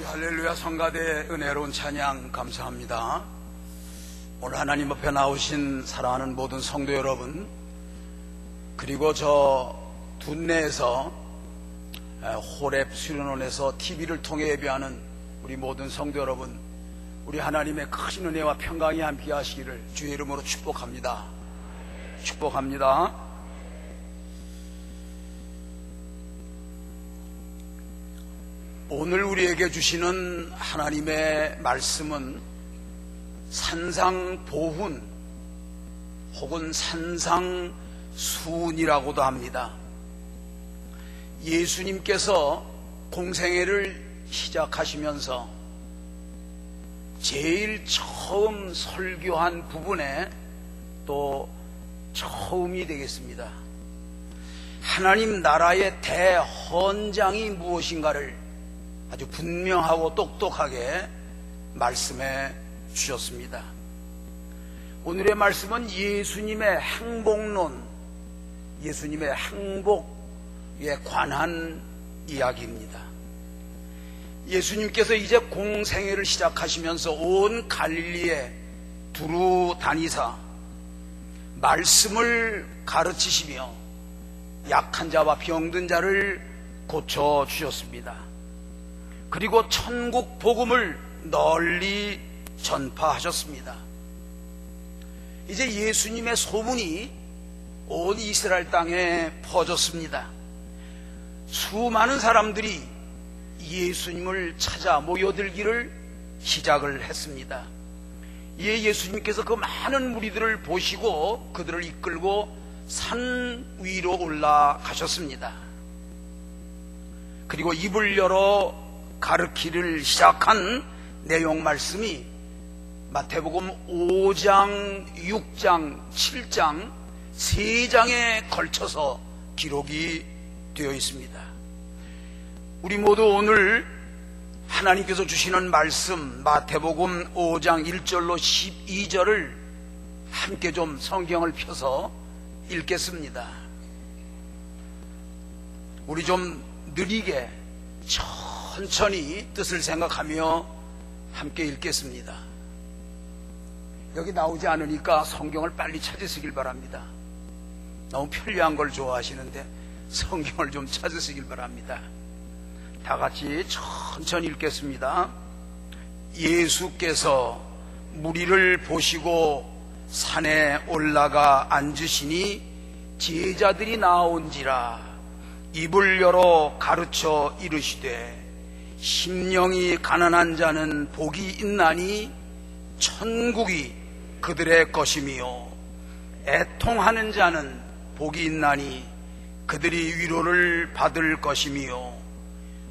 할렐루야. 성가대 은혜로운 찬양 감사합니다. 오늘 하나님 앞에 나오신 사랑하는 모든 성도 여러분, 그리고 저 둔내에서 호렙 수련원에서 TV를 통해 예배하는 우리 모든 성도 여러분, 우리 하나님의 큰 은혜와 평강이 함께 하시기를 주의 이름으로 축복합니다. 축복합니다. 오늘 우리에게 주시는 하나님의 말씀은 산상보훈 혹은 산상수훈이라고도 합니다. 예수님께서 공생애를 시작하시면서 제일 처음 설교한 부분에 또 처음이 되겠습니다. 하나님 나라의 대헌장이 무엇인가를 아주 분명하고 똑똑하게 말씀해 주셨습니다. 오늘의 말씀은 예수님의 행복론, 예수님의 행복에 관한 이야기입니다. 예수님께서 이제 공생애를 시작하시면서 온 갈릴리에 두루 다니사 말씀을 가르치시며 약한 자와 병든 자를 고쳐주셨습니다. 그리고 천국 복음을 널리 전파하셨습니다. 이제 예수님의 소문이 온 이스라엘 땅에 퍼졌습니다. 수많은 사람들이 예수님을 찾아 모여들기를 시작을 했습니다. 이에 예수님께서 그 많은 무리들을 보시고 그들을 이끌고 산 위로 올라가셨습니다. 그리고 입을 열어 가르치기를 시작한 내용 말씀이 마태복음 5장, 6장, 7장 3장에 걸쳐서 기록이 되어 있습니다. 우리 모두 오늘 하나님께서 주시는 말씀 마태복음 5장 1절로 12절을 함께 좀 성경을 펴서 읽겠습니다. 우리 좀 느리게 천천히 뜻을 생각하며 함께 읽겠습니다. 여기 나오지 않으니까 성경을 빨리 찾으시길 바랍니다. 너무 편리한 걸 좋아하시는데 성경을 좀 찾으시길 바랍니다. 다 같이 천천히 읽겠습니다. 예수께서 무리를 보시고 산에 올라가 앉으시니 제자들이 나온지라 입을 열어 가르쳐 이르시되 심령이 가난한 자는 복이 있나니 천국이 그들의 것이며 애통하는 자는 복이 있나니 그들이 위로를 받을 것이며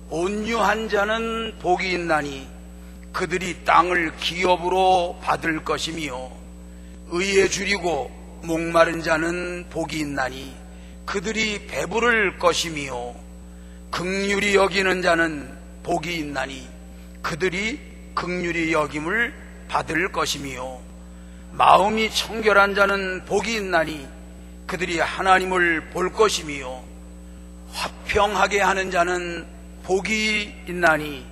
온유한 자는 복이 있나니 그들이 땅을 기업으로 받을 것이며 의에 줄이고 목마른 자는 복이 있나니 그들이 배부를 것이며 긍휼히 여기는 자는 복이 있나니 그들이 긍휼히 여김을 받을 것이며 마음이 청결한 자는 복이 있나니 그들이 하나님을 볼 것이며 화평하게 하는 자는 복이 있나니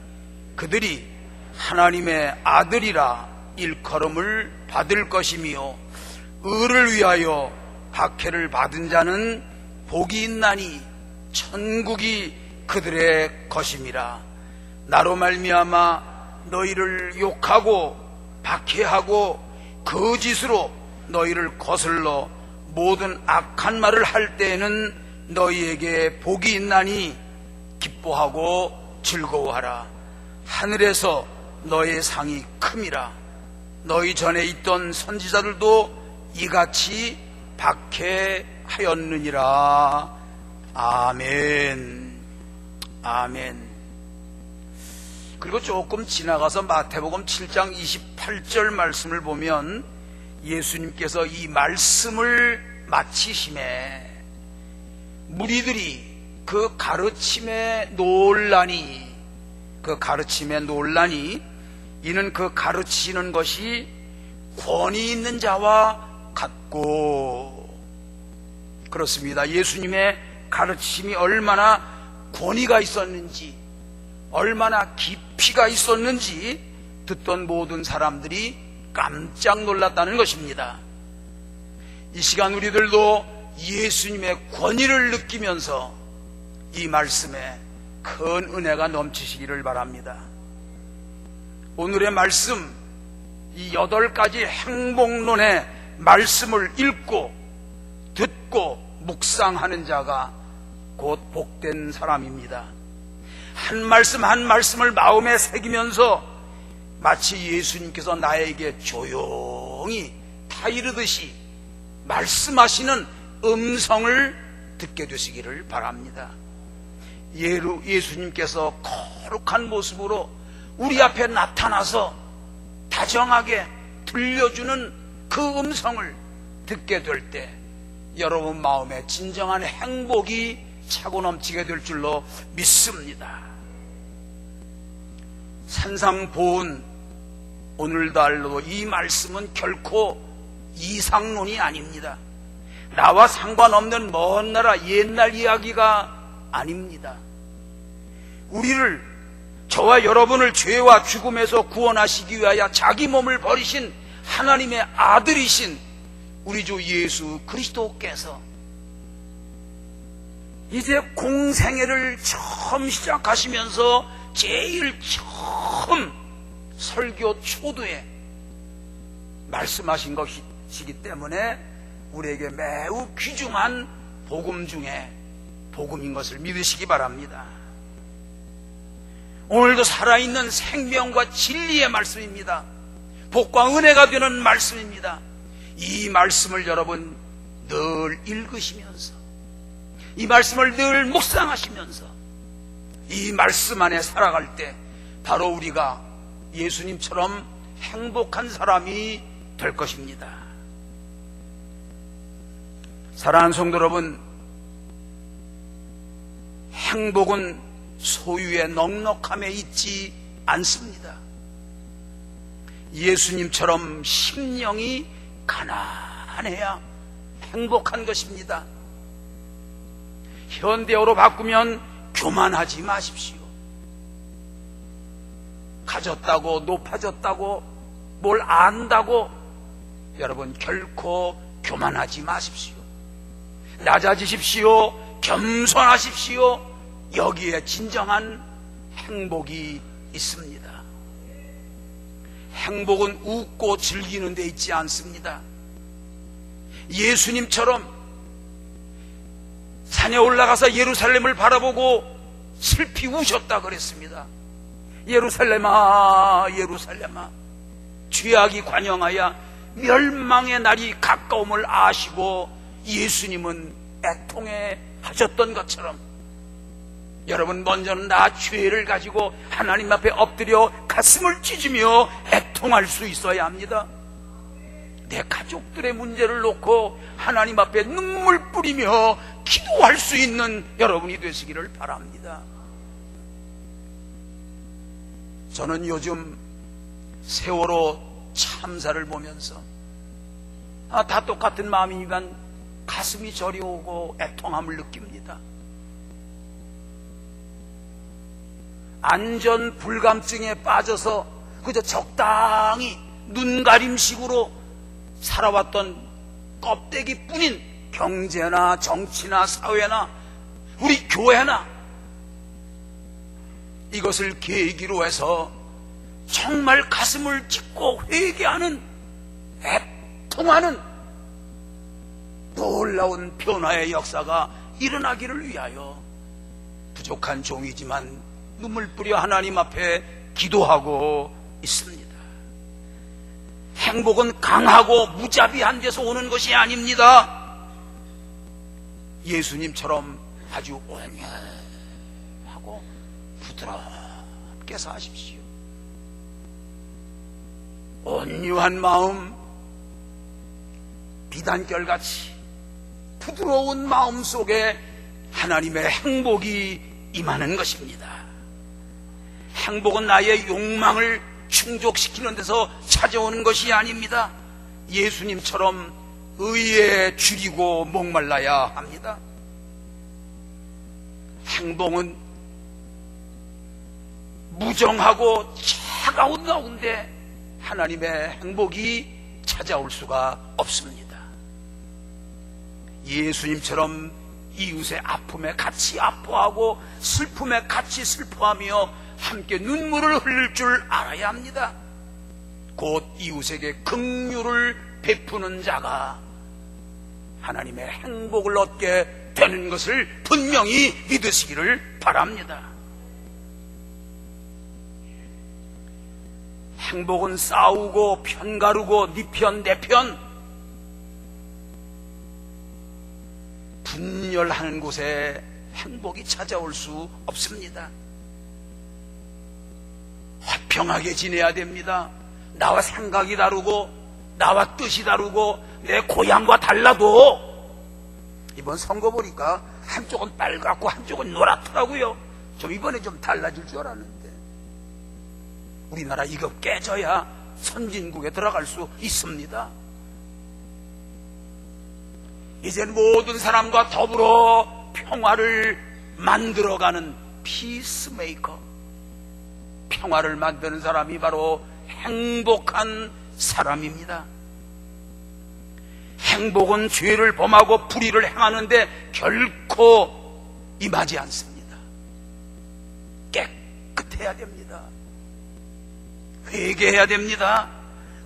그들이 하나님의 아들이라 일컬음을 받을 것이며 의를 위하여 박해를 받은 자는 복이 있나니 천국이 그들의 것임이라. 나로 말미암아 너희를 욕하고 박해하고 거짓으로 너희를 거슬러 모든 악한 말을 할 때에는 너희에게 복이 있나니 기뻐하고 즐거워하라. 하늘에서 너의 상이 큼이라. 너희 전에 있던 선지자들도 이같이 박해하였느니라. 아멘. 아멘. 그리고 조금 지나가서 마태복음 7장 28절 말씀을 보면 예수님께서 이 말씀을 마치심에 무리들이 그 가르침에 놀라니 이는 그 가르치는 것이 권위 있는 자와 같고. 그렇습니다. 예수님의 가르침이 얼마나 권위가 있었는지, 얼마나 깊이가 있었는지 듣던 모든 사람들이 깜짝 놀랐다는 것입니다. 이 시간 우리들도 예수님의 권위를 느끼면서 이 말씀에 큰 은혜가 넘치시기를 바랍니다. 오늘의 말씀, 이 8가지 행복론의 말씀을 읽고 듣고 묵상하는 자가 곧 복된 사람입니다. 한 말씀 한 말씀을 마음에 새기면서 마치 예수님께서 나에게 조용히 타이르듯이 말씀하시는 음성을 듣게 되시기를 바랍니다. 예수님께서 거룩한 모습으로 우리 앞에 나타나서 다정하게 들려주는 그 음성을 듣게 될 때 여러분 마음에 진정한 행복이 차고 넘치게 될 줄로 믿습니다. 산상보훈 오늘날로 이 말씀은 결코 이상론이 아닙니다. 나와 상관없는 먼 나라 옛날 이야기가 아닙니다. 우리를, 저와 여러분을 죄와 죽음에서 구원하시기 위하여 자기 몸을 버리신 하나님의 아들이신 우리 주 예수 그리스도께서 이제 공생애를 처음 시작하시면서 제일 처음 설교 초두에 말씀하신 것이기 때문에 우리에게 매우 귀중한 복음 중에 복음인 것을 믿으시기 바랍니다. 오늘도 살아있는 생명과 진리의 말씀입니다. 복과 은혜가 되는 말씀입니다. 이 말씀을 여러분 늘 읽으시면서, 이 말씀을 늘 묵상하시면서 이 말씀 안에 살아갈 때 바로 우리가 예수님처럼 행복한 사람이 될 것입니다. 사랑하는 성도 여러분, 행복은 소유의 넉넉함에 있지 않습니다. 예수님처럼 심령이 가난해야 행복한 것입니다. 현대어로 바꾸면 교만하지 마십시오. 가졌다고, 높아졌다고, 뭘 안다고 여러분 결코 교만하지 마십시오. 낮아지십시오. 겸손하십시오. 여기에 진정한 행복이 있습니다. 행복은 웃고 즐기는 데 있지 않습니다. 예수님처럼 산에 올라가서 예루살렘을 바라보고 슬피 우셨다 그랬습니다. 예루살렘아, 예루살렘아, 죄악이 관영하여 멸망의 날이 가까움을 아시고 예수님은 애통해 하셨던 것처럼 여러분 먼저는 나 죄를 가지고 하나님 앞에 엎드려 가슴을 찢으며 애통할 수 있어야 합니다. 내 가족들의 문제를 놓고 하나님 앞에 눈물 뿌리며 기도할 수 있는 여러분이 되시기를 바랍니다. 저는 요즘 세월호 참사를 보면서 다 똑같은 마음이지만 가슴이 저리오고 애통함을 느낍니다. 안전 불감증에 빠져서 그저 적당히 눈가림식으로 살아왔던 껍데기뿐인 경제나 정치나 사회나 우리 교회나 이것을 계기로 해서 정말 가슴을 찢고 회개하는, 애통하는 놀라운 변화의 역사가 일어나기를 위하여 부족한 종이지만 눈물 뿌려 하나님 앞에 기도하고 있습니다. 행복은 강하고 무자비한 데서 오는 것이 아닙니다. 예수님처럼 아주 온유하고 부드럽게 사십시오. 온유한 마음, 비단결같이 부드러운 마음 속에 하나님의 행복이 임하는 것입니다. 행복은 나의 욕망을 충족시키는 데서 찾아오는 것이 아닙니다. 예수님처럼 의에 줄이고 목말라야 합니다. 행복은 무정하고 차가운 가운데 하나님의 행복이 찾아올 수가 없습니다. 예수님처럼 이웃의 아픔에 같이 아파하고 슬픔에 같이 슬퍼하며 함께 눈물을 흘릴 줄 알아야 합니다. 곧 이웃에게 긍휼을 베푸는 자가 하나님의 행복을 얻게 되는 것을 분명히 믿으시기를 바랍니다. 행복은 싸우고 편가르고 네 편 내 편 분열하는 곳에 행복이 찾아올 수 없습니다. 화평하게 지내야 됩니다. 나와 생각이 다르고 나와 뜻이 다르고 내 고향과 달라도 이번 선거 보니까 한쪽은 빨갛고 한쪽은 노랗더라고요. 좀 이번에 좀 달라질 줄 알았는데 우리나라 이거 깨져야 선진국에 들어갈 수 있습니다. 이젠 모든 사람과 더불어 평화를 만들어가는 피스메이커, 평화를 만드는 사람이 바로 행복한 사람입니다. 행복은 죄를 범하고 불의를 행하는데 결코 임하지 않습니다. 깨끗해야 됩니다. 회개해야 됩니다.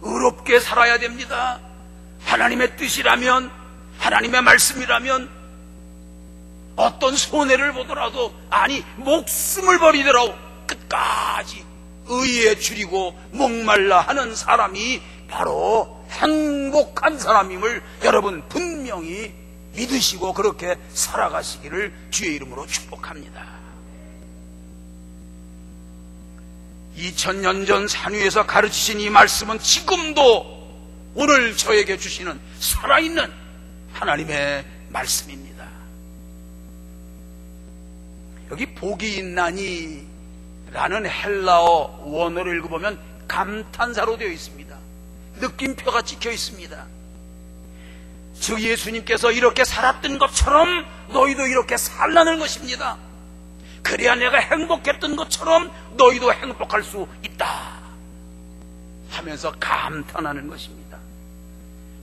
의롭게 살아야 됩니다. 하나님의 뜻이라면, 하나님의 말씀이라면 어떤 손해를 보더라도, 아니 목숨을 버리더라도 끝까지 의에 줄이고 목말라 하는 사람이 바로 행복한 사람임을 여러분 분명히 믿으시고 그렇게 살아가시기를 주의 이름으로 축복합니다. 2000년 전 산위에서 가르치신 이 말씀은 지금도 오늘 저에게 주시는 살아있는 하나님의 말씀입니다. 여기 복이 있나니 라는 헬라어 원어를 읽어보면 감탄사로 되어 있습니다. 느낌표가 찍혀 있습니다. 즉 예수님께서 이렇게 살았던 것처럼 너희도 이렇게 살라는 것입니다. 그래야 내가 행복했던 것처럼 너희도 행복할 수 있다 하면서 감탄하는 것입니다.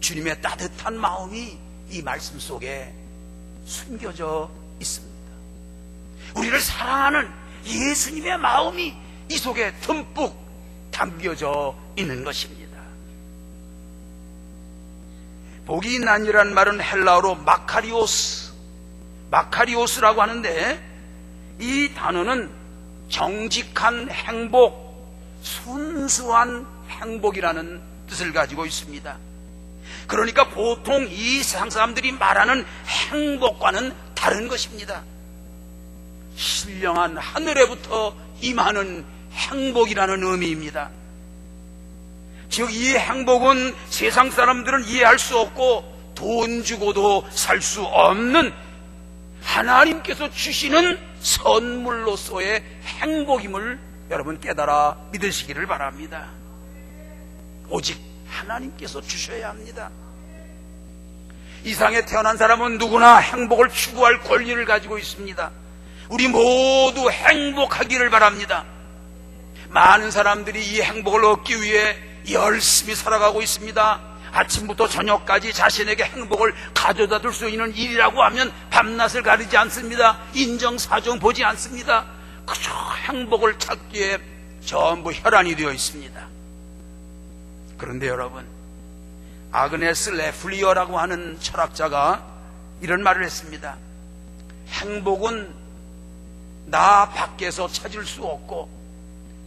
주님의 따뜻한 마음이 이 말씀 속에 숨겨져 있습니다. 우리를 사랑하는 예수님의 마음이 이 속에 듬뿍 담겨져 있는 것입니다. 복이 있나니라는 말은 헬라어로 마카리오스라고 하는데 이 단어는 정직한 행복, 순수한 행복이라는 뜻을 가지고 있습니다. 그러니까 보통 이 세상 사람들이 말하는 행복과는 다른 것입니다. 신령한 하늘에부터 임하는 행복이라는 의미입니다. 즉 이 행복은 세상 사람들은 이해할 수 없고 돈 주고도 살 수 없는 하나님께서 주시는 선물로서의 행복임을 여러분 깨달아 믿으시기를 바랍니다. 오직 하나님께서 주셔야 합니다. 이 세상에 태어난 사람은 누구나 행복을 추구할 권리를 가지고 있습니다. 우리 모두 행복하기를 바랍니다. 많은 사람들이 이 행복을 얻기 위해 열심히 살아가고 있습니다. 아침부터 저녁까지 자신에게 행복을 가져다 줄 수 있는 일이라고 하면 밤낮을 가리지 않습니다. 인정사정 보지 않습니다. 그저 행복을 찾기에 전부 혈안이 되어 있습니다. 그런데 여러분, 아그네스 레플리어라고 하는 철학자가 이런 말을 했습니다. 행복은 나 밖에서 찾을 수 없고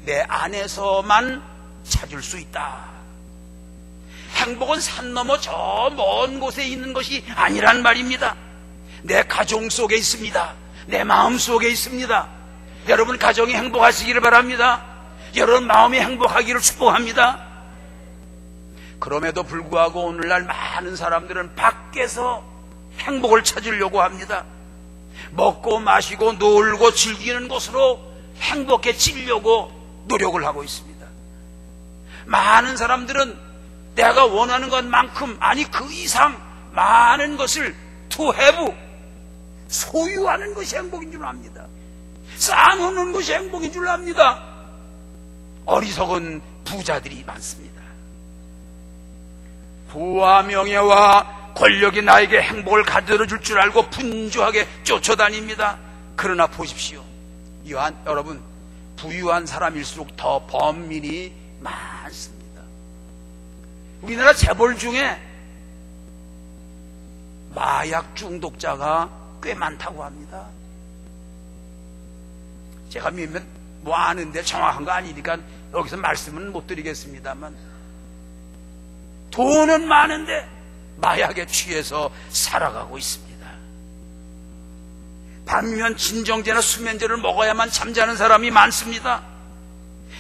내 안에서만 찾을 수 있다. 행복은 산 넘어 저 먼 곳에 있는 것이 아니란 말입니다. 내 가정 속에 있습니다. 내 마음 속에 있습니다. 여러분 가정이 행복하시기를 바랍니다. 여러분 마음이 행복하기를 축복합니다. 그럼에도 불구하고 오늘날 많은 사람들은 밖에서 행복을 찾으려고 합니다. 먹고 마시고 놀고 즐기는 것으로 행복해지려고 노력을 하고 있습니다. 많은 사람들은 내가 원하는 것만큼, 아니 그 이상 많은 것을 to have, 소유하는 것이 행복인 줄 압니다. 쌓아놓는 것이 행복인 줄 압니다. 어리석은 부자들이 많습니다. 부와 명예와 권력이 나에게 행복을 가져다 줄 알고 분주하게 쫓아다닙니다. 그러나 보십시오, 여러분, 부유한 사람일수록 더 범민이 많습니다. 우리나라 재벌 중에 마약 중독자가 꽤 많다고 합니다. 제가 몇몇 아는데 정확한 거 아니니까 여기서 말씀은 못 드리겠습니다만, 돈은 많은데 마약에 취해서 살아가고 있습니다. 반면 진정제나 수면제를 먹어야만 잠자는 사람이 많습니다.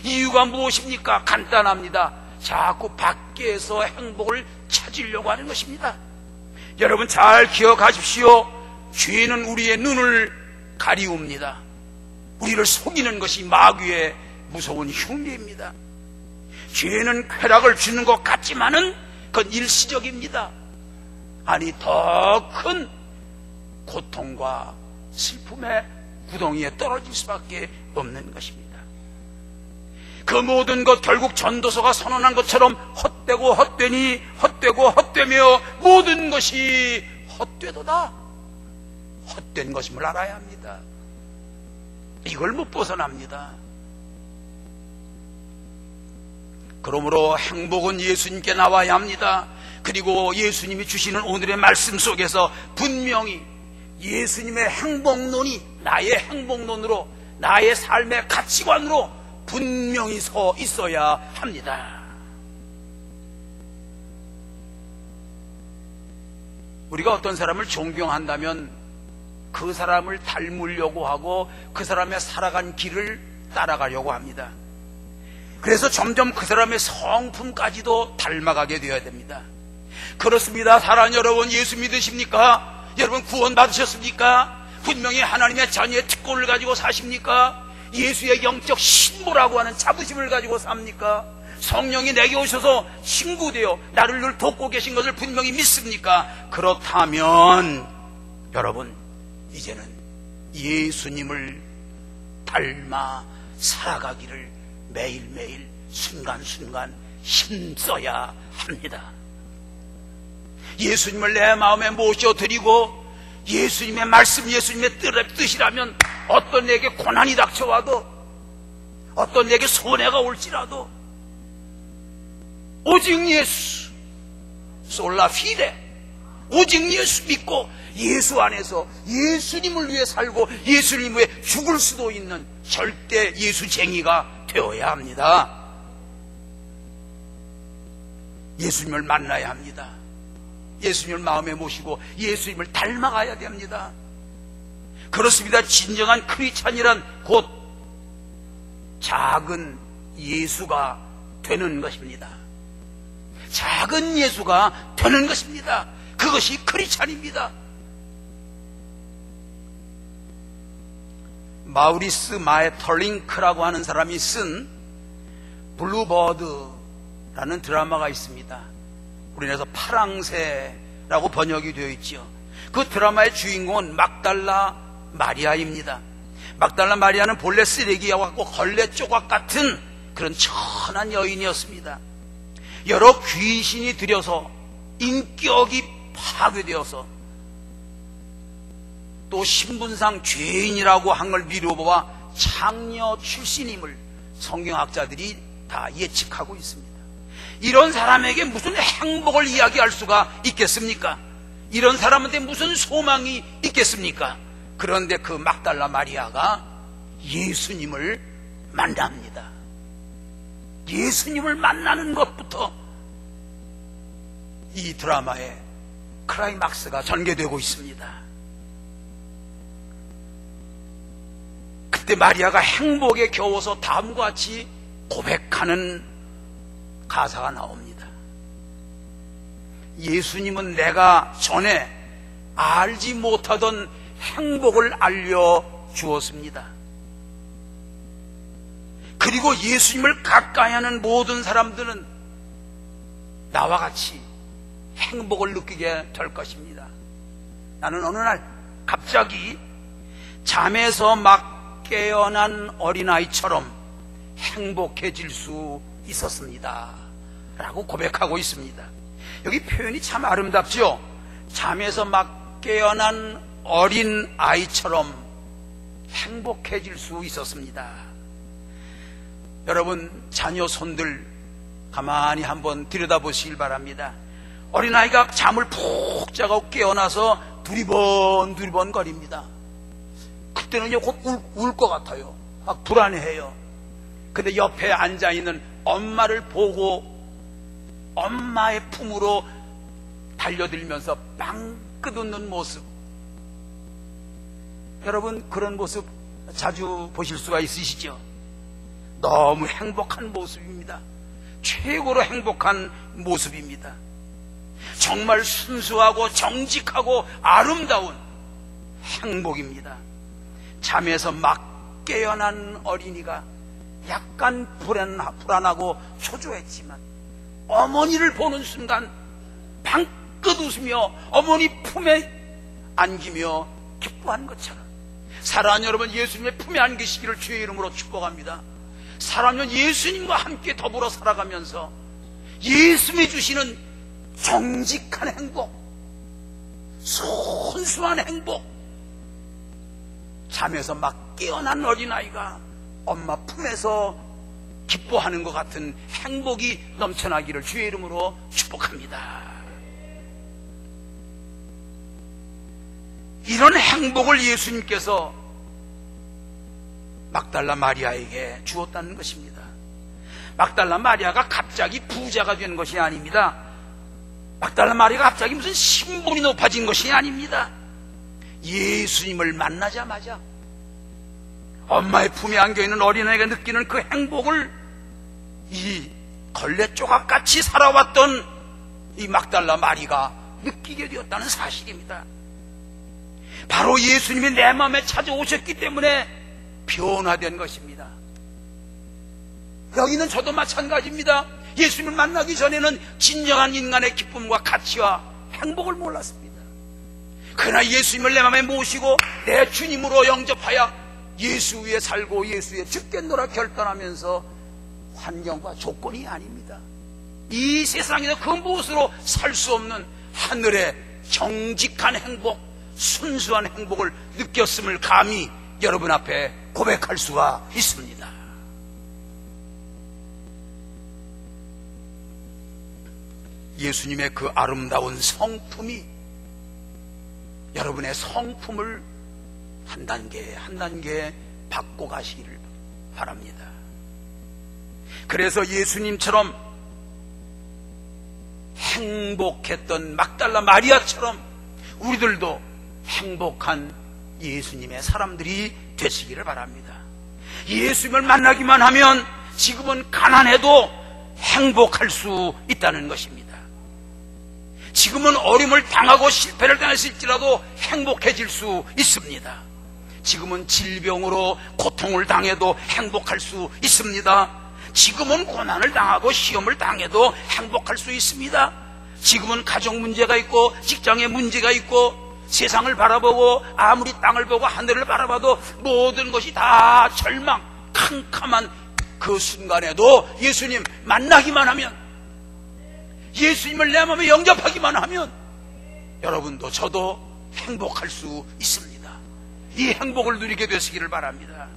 이유가 무엇입니까? 간단합니다. 자꾸 밖에서 행복을 찾으려고 하는 것입니다. 여러분 잘 기억하십시오. 죄는 우리의 눈을 가리웁니다. 우리를 속이는 것이 마귀의 무서운 흉기입니다. 죄는 쾌락을 주는 것 같지만은 그건 일시적입니다. 아니, 더 큰 고통과 슬픔의 구덩이에 떨어질 수밖에 없는 것입니다. 그 모든 것 결국 전도서가 선언한 것처럼 헛되고 헛되니 헛되고 헛되며 모든 것이 헛되도다. 헛된 것임을 알아야 합니다. 이걸 못 벗어납니다. 그러므로 행복은 예수님께 나와야 합니다. 그리고 예수님이 주시는 오늘의 말씀 속에서 분명히 예수님의 행복론이 나의 행복론으로, 나의 삶의 가치관으로 분명히 서 있어야 합니다. 우리가 어떤 사람을 존경한다면 그 사람을 닮으려고 하고 그 사람의 살아간 길을 따라가려고 합니다. 그래서 점점 그 사람의 성품까지도 닮아가게 되어야 됩니다. 그렇습니다. 사랑하는 여러분, 예수 믿으십니까? 여러분 구원 받으셨습니까? 분명히 하나님의 자녀의 특권을 가지고 사십니까? 예수의 영적 신부라고 하는 자부심을 가지고 삽니까? 성령이 내게 오셔서 친구되어 나를 늘 돕고 계신 것을 분명히 믿습니까? 그렇다면 여러분, 이제는 예수님을 닮아 살아가기를 매일매일 순간순간 힘써야 합니다. 예수님을 내 마음에 모셔드리고 예수님의 말씀, 예수님의 뜻이라면 어떤 내게 고난이 닥쳐와도, 어떤 내게 손해가 올지라도 오직 예수, 솔라 피데, 오직 예수 믿고 예수 안에서 예수님을 위해 살고 예수님 위해 죽을 수도 있는 절대 예수쟁이가 되어야 합니다. 예수님을 만나야 합니다. 예수님을 마음에 모시고 예수님을 닮아가야 됩니다. 그렇습니다. 진정한 크리스찬이란 곧 작은 예수가 되는 것입니다. 작은 예수가 되는 것입니다. 그것이 크리스찬입니다. 마우리스 마에털링크라고 하는 사람이 쓴 블루버드라는 드라마가 있습니다. 우리나라에서 파랑새라고 번역이 되어 있죠. 그 드라마의 주인공은 막달라 마리아입니다. 막달라 마리아는 본래 쓰레기와 같고 걸레 조각 같은 그런 천한 여인이었습니다. 여러 귀신이 들여서 인격이 파괴되어서 또 신분상 죄인이라고 한 걸 미루어보아 창녀 출신임을 성경학자들이 다 예측하고 있습니다. 이런 사람에게 무슨 행복을 이야기할 수가 있겠습니까? 이런 사람한테 무슨 소망이 있겠습니까? 그런데 그 막달라 마리아가 예수님을 만납니다. 예수님을 만나는 것부터 이 드라마의 클라이막스가 전개되고 있습니다. 그때 마리아가 행복에 겨워서 다음과 같이 고백하는 가사가 나옵니다. 예수님은 내가 전에 알지 못하던 행복을 알려주었습니다. 그리고 예수님을 가까이 하는 모든 사람들은 나와 같이 행복을 느끼게 될 것입니다. 나는 어느 날 갑자기 잠에서 막 깨어난 어린아이처럼 행복해질 수 있었습니다 라고 고백하고 있습니다. 여기 표현이 참 아름답죠. 잠에서 막 깨어난 어린 아이처럼 행복해질 수 있었습니다. 여러분, 자녀 손들 가만히 한번 들여다보시길 바랍니다. 어린아이가 잠을 푹 자고 깨어나서 두리번 거립니다. 그때는 곧 울 것 같아요. 막 불안해해요. 근데 옆에 앉아있는 엄마를 보고 엄마의 품으로 달려들면서 빵긋 웃는 모습, 여러분 그런 모습 자주 보실 수가 있으시죠? 너무 행복한 모습입니다. 최고로 행복한 모습입니다. 정말 순수하고 정직하고 아름다운 행복입니다. 잠에서 막 깨어난 어린이가 약간 불안하고 초조했지만 어머니를 보는 순간 방긋 웃으며 어머니 품에 안기며 기뻐한 것처럼, 사랑하는 여러분, 예수님의 품에 안기시기를 주의 이름으로 축복합니다. 사랑하면 예수님과 함께 더불어 살아가면서 예수님이 주시는 정직한 행복, 순수한 행복, 잠에서 막 깨어난 어린아이가 엄마 품에서 기뻐하는 것 같은 행복이 넘쳐나기를 주의 이름으로 축복합니다. 이런 행복을 예수님께서 막달라 마리아에게 주었다는 것입니다. 막달라 마리아가 갑자기 부자가 된 것이 아닙니다. 막달라 마리아가 갑자기 무슨 신분이 높아진 것이 아닙니다. 예수님을 만나자마자 엄마의 품에 안겨있는 어린아이가 느끼는 그 행복을 이 걸레 조각같이 살아왔던 이 막달라 마리가 느끼게 되었다는 사실입니다. 바로 예수님이 내 마음에 찾아오셨기 때문에 변화된 것입니다. 여기는 저도 마찬가지입니다. 예수님을 만나기 전에는 진정한 인간의 기쁨과 가치와 행복을 몰랐습니다. 그러나 예수님을 내 마음에 모시고 내 주님으로 영접하여 예수 위에 살고 예수 위에 죽겠노라 결단하면서 환경과 조건이 아닙니다. 이 세상에서 그 무엇으로 살 수 없는 하늘의 정직한 행복, 순수한 행복을 느꼈음을 감히 여러분 앞에 고백할 수가 있습니다. 예수님의 그 아름다운 성품이 여러분의 성품을 한 단계 한 단계 받고 가시기를 바랍니다. 그래서 예수님처럼 행복했던 막달라 마리아처럼 우리들도 행복한 예수님의 사람들이 되시기를 바랍니다. 예수님을 만나기만 하면 지금은 가난해도 행복할 수 있다는 것입니다. 지금은 어려움을 당하고 실패를 당했을지라도 행복해질 수 있습니다. 지금은 질병으로 고통을 당해도 행복할 수 있습니다. 지금은 고난을 당하고 시험을 당해도 행복할 수 있습니다. 지금은 가정 문제가 있고 직장에 문제가 있고 세상을 바라보고 아무리 땅을 보고 하늘을 바라봐도 모든 것이 다 절망, 캄캄한 그 순간에도 예수님 만나기만 하면, 예수님을 내 마음에 영접하기만 하면 여러분도 저도 행복할 수 있습니다. 이 행복을 누리게 되시기를 바랍니다.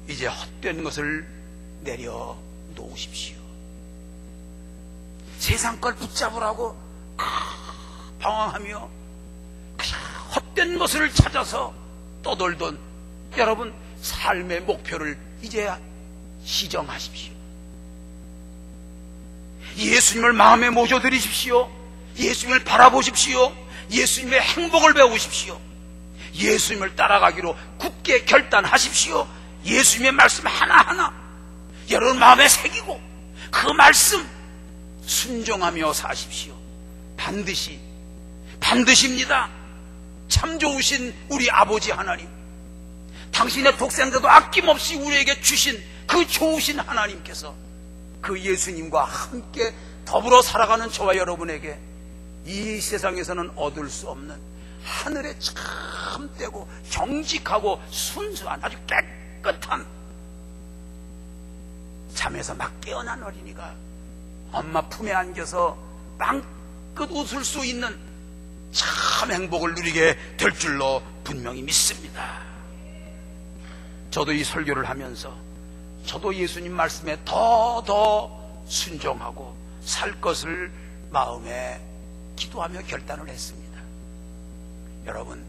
이제 헛된 것을 내려놓으십시오. 세상 걸 붙잡으라고 방황하며 헛된 것을 찾아서 떠돌던 여러분 삶의 목표를 이제 시정하십시오. 예수님을 마음에 모셔드리십시오. 예수님을 바라보십시오. 예수님의 행복을 배우십시오. 예수님을 따라가기로 굳게 결단하십시오. 예수님의 말씀 하나하나 여러분 마음에 새기고 그 말씀 순종하며 사십시오. 반드시입니다. 참 좋으신 우리 아버지 하나님, 당신의 독생자도 아낌없이 우리에게 주신 그 좋으신 하나님께서 그 예수님과 함께 더불어 살아가는 저와 여러분에게 이 세상에서는 얻을 수 없는 하늘의 참되고 정직하고 순수한 아주 깨끗한 잠에서 막 깨어난 어린이가 엄마 품에 안겨서 마음껏 웃을 수 있는 참 행복을 누리게 될 줄로 분명히 믿습니다. 저도 이 설교를 하면서 저도 예수님 말씀에 더 순종하고 살 것을 마음에 기도하며 결단을 했습니다. 여러분,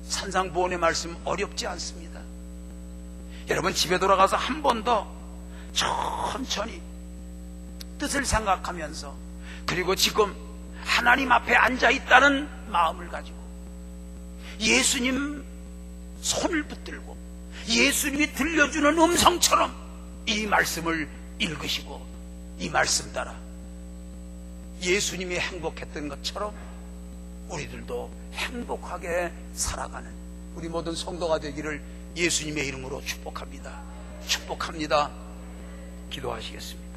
산상보훈의 말씀 어렵지 않습니다. 여러분 집에 돌아가서 한 번 더 천천히 뜻을 생각하면서, 그리고 지금 하나님 앞에 앉아있다는 마음을 가지고 예수님 손을 붙들고 예수님이 들려주는 음성처럼 이 말씀을 읽으시고 이 말씀 따라 예수님이 행복했던 것처럼 우리들도 행복하게 살아가는 우리 모든 성도가 되기를 예수님의 이름으로 축복합니다. 축복합니다. 기도하시겠습니다.